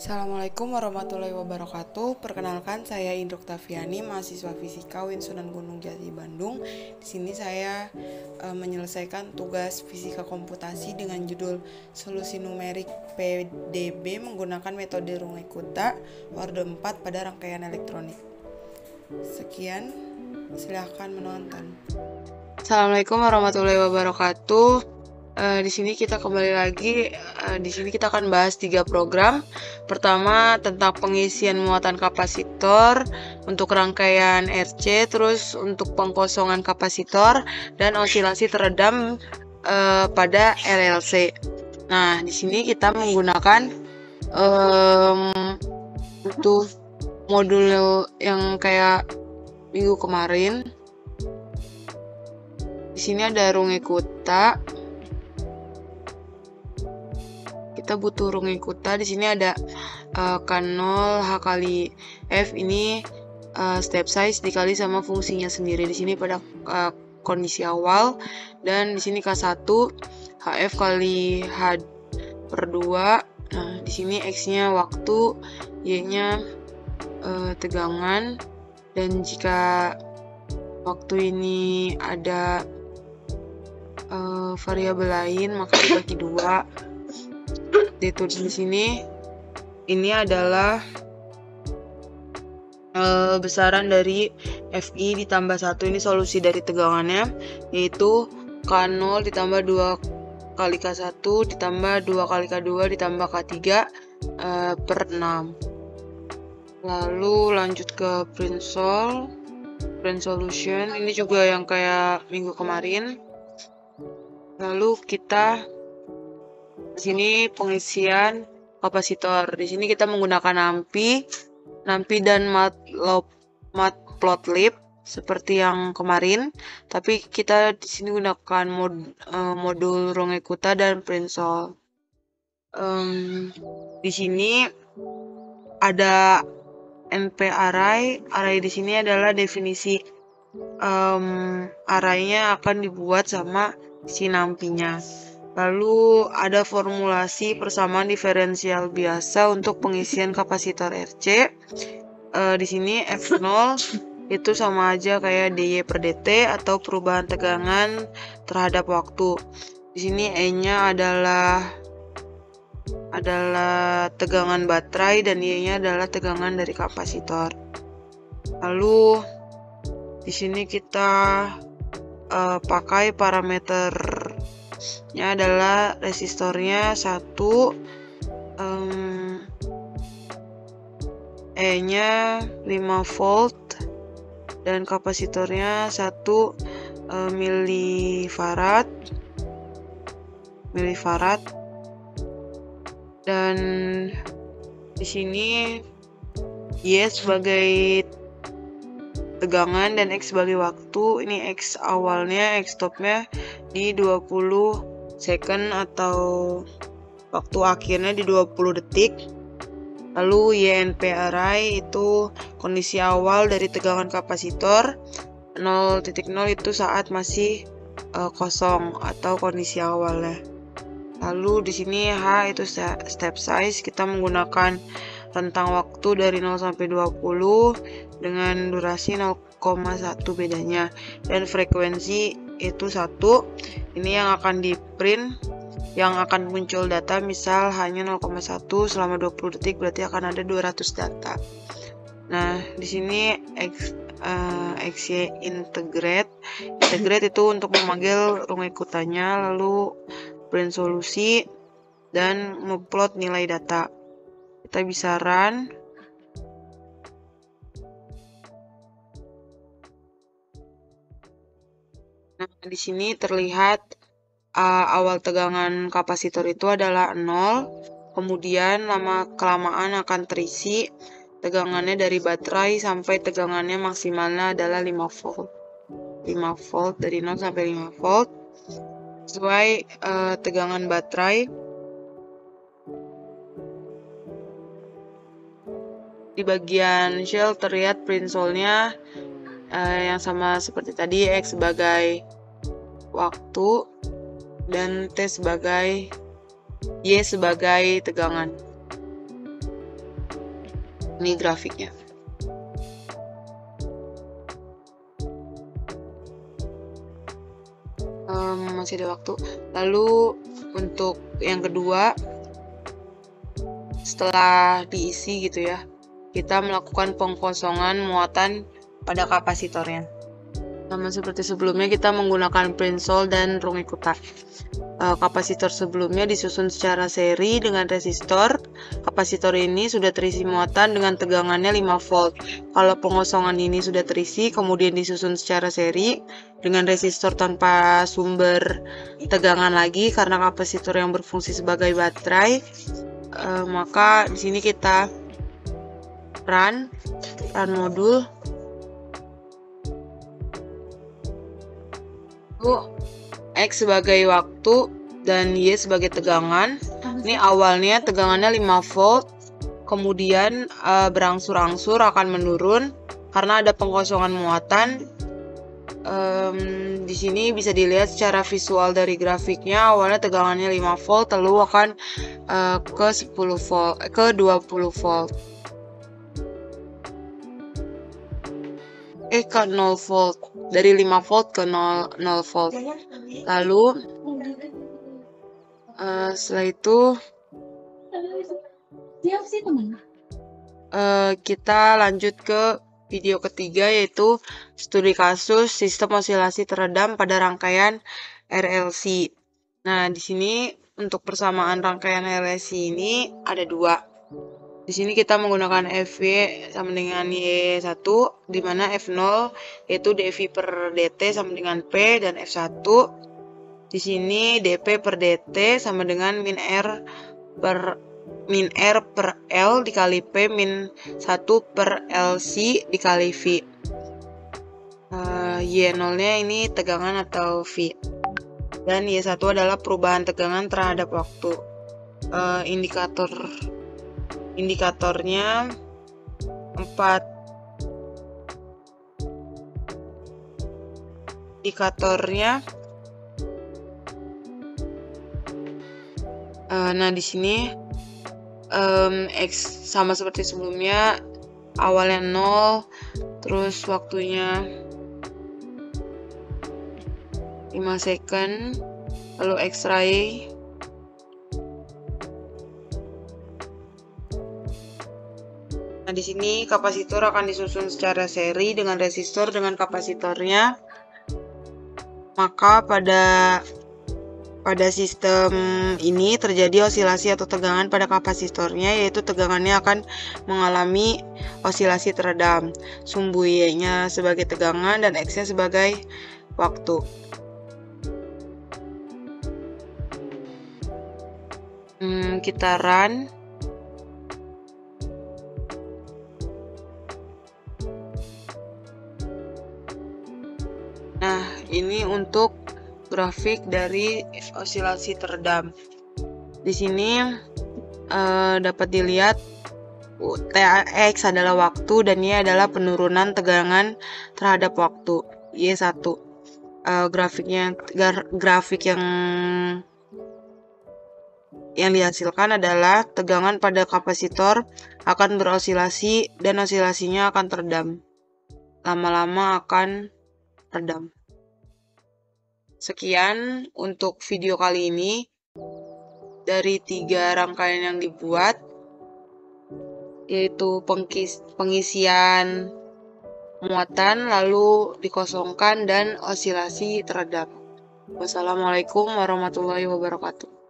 Assalamualaikum warahmatullahi wabarakatuh. Perkenalkan, saya Indro Octaviani, mahasiswa Fisika UIN Sunan Gunung Jati Bandung. Di sini saya menyelesaikan tugas fisika komputasi dengan judul Solusi Numerik PDB menggunakan metode Runge-Kutta Orde 4 pada rangkaian elektronik. Sekian, silahkan menonton. Assalamualaikum warahmatullahi wabarakatuh. Di sini kita kembali lagi. Di sini kita akan bahas 3 program. Pertama tentang pengisian muatan kapasitor untuk rangkaian RC, terus untuk pengkosongan kapasitor dan osilasi teredam pada RLC. Nah, di sini kita menggunakan untuk modul yang kayak minggu kemarin. Di sini ada Runge-Kutta. Kita butuh Runge-Kutta. Di sini ada K0 H kali F, ini step size dikali sama fungsinya sendiri di sini pada kondisi awal, dan di sini K1 HF kali H per 2. Nah, di sini X-nya waktu, Y-nya tegangan, dan jika waktu ini ada variabel lain maka dibagi 2. Itu di sini ini adalah besaran dari Fi ditambah 1, ini solusi dari tegangannya, yaitu K0 ditambah 2 kali K1 ditambah 2 kali K2 ditambah K3 per 6. Lalu lanjut ke print solution, ini juga yang kayak minggu kemarin. Lalu kita di sini pengisian kapasitor. Di sini kita menggunakan NAMPI dan Matplotlib seperti yang kemarin, tapi kita di sini gunakan modul Runge-Kutta dan Printsol. Di sini ada NP array. Array di sini adalah definisi arraynya akan dibuat sama si NAMPI-nya. Lalu ada formulasi persamaan diferensial biasa untuk pengisian kapasitor RC. Di sini F0 itu sama aja kayak dy per dt atau perubahan tegangan terhadap waktu. Di sini E-nya adalah tegangan baterai dan Y-nya adalah tegangan dari kapasitor. Lalu di sini kita pakai parameternya adalah resistornya 1, E-nya 5 volt dan kapasitornya 1 milifarad, dan di sini Y sebagai tegangan dan X sebagai waktu. Ini X awalnya, X stopnya di 20 second atau waktu akhirnya di 20 detik. Lalu YNP array itu kondisi awal dari tegangan kapasitor. 0.0 itu saat masih kosong atau kondisi awalnya. Lalu di sini H itu step size. Kita menggunakan rentang waktu dari 0 sampai 20 dengan durasi 0,1 bedanya, dan frekuensi itu 1. Ini yang akan di print, yang akan muncul data misal hanya 0,1 selama 20 detik, berarti akan ada 200 data. Nah, di sini XY integrate itu untuk memanggil Runge-Kuttanya, lalu print solusi dan ngeplot nilai data. Kita bisa run. Nah, di sini terlihat awal tegangan kapasitor itu adalah 0, kemudian lama-kelamaan akan terisi tegangannya dari baterai sampai tegangannya maksimalnya adalah 5 volt. 5 volt dari 0 sampai 5 volt sesuai tegangan baterai. Di bagian shell terlihat prinsolnya yang sama seperti tadi, X sebagai waktu dan T sebagai Y sebagai tegangan. Ini grafiknya. Masih ada waktu. Lalu untuk yang kedua, setelah diisi gitu ya, kita melakukan pengkosongan muatan pada kapasitornya. Sama seperti sebelumnya, kita menggunakan prinsol dan rung ikutan. Kapasitor sebelumnya disusun secara seri dengan resistor. Kapasitor ini sudah terisi muatan dengan tegangannya 5 volt. Kalau pengosongan ini sudah terisi, kemudian disusun secara seri dengan resistor tanpa sumber tegangan lagi karena kapasitor yang berfungsi sebagai baterai, maka di sini kita run modul. X sebagai waktu dan Y sebagai tegangan. Ini awalnya tegangannya 5 volt, kemudian berangsur-angsur akan menurun karena ada pengkosongan muatan. Di sini bisa dilihat secara visual dari grafiknya, awalnya tegangannya 5 volt lalu akan ke 10 volt, ke 20 volt. Ke 0 volt, dari 5 volt ke 0 volt. Lalu setelah itu kita lanjut ke video ketiga, yaitu studi kasus sistem osilasi teredam pada rangkaian RLC. Nah, di sini untuk persamaan rangkaian RLC ini ada dua. Di sini kita menggunakan Fv sama dengan Y1, di mana F0 yaitu dV per dt sama dengan P, dan F1 di sini dP per dt sama dengan min R per L dikali P min 1 per LC dikali V. Y0-nya ini tegangan atau V. Dan Y1 adalah perubahan tegangan terhadap waktu. Indikatornya 4. Nah, di sini X sama seperti sebelumnya, awalnya 0, terus waktunya 5 second, lalu X-ray. Nah, di sini kapasitor akan disusun secara seri dengan resistor dengan kapasitornya. Maka pada sistem ini terjadi osilasi atau tegangan pada kapasitornya, yaitu tegangannya akan mengalami osilasi teredam. Sumbu Y-nya sebagai tegangan dan X-nya sebagai waktu. Kita run. Nah, ini untuk grafik dari osilasi teredam. Di sini dapat dilihat X adalah waktu dan Y adalah penurunan tegangan terhadap waktu, Y1. Grafik yang dihasilkan adalah tegangan pada kapasitor akan berosilasi dan osilasinya akan teredam. Lama-lama akan redam. Sekian untuk video kali ini. Dari 3 rangkaian yang dibuat, yaitu pengisian muatan, lalu dikosongkan, dan osilasi teredam. Wassalamualaikum warahmatullahi wabarakatuh.